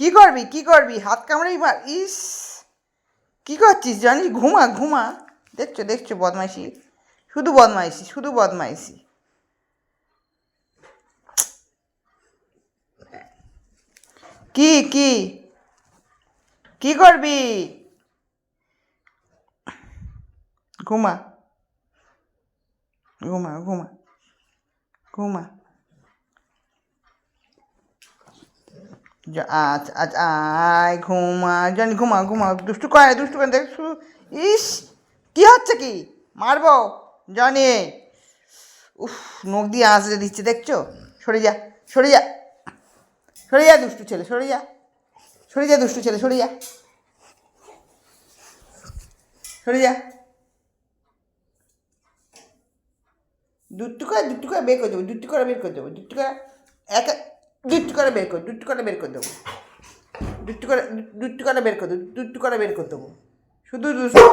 কি করবি হাত কামড়েই মার। ইস, কি করছিস জানিস? ঘুমা ঘুমা। দেখছো বদমাইশি, শুধু বদমাইশি। কি কি কি করবি? ঘুমা ঘুমা ঘুমা ঘুমা। আচ্ছা আচ্ছা, আয় ঘুমা জানি, ঘুমা দুষ্টু করে দেখছু। ইস, কি হচ্ছে কি? মারবো জানি। উফ, নখ দিয়ে আঁচড়ে দিচ্ছে দেখছো। সরে যা, সরে যা, সরে যা দুষ্টু ছেলে, সরে যা দুষ্টু ছেলে, সরে যা। দুট্টু করে বের করে দেবো, দুট্টু করে একা, দুট্টু করে বের করে দেবো, দুট্টু করে বের করে দেবো, শুধু দুষ্টু।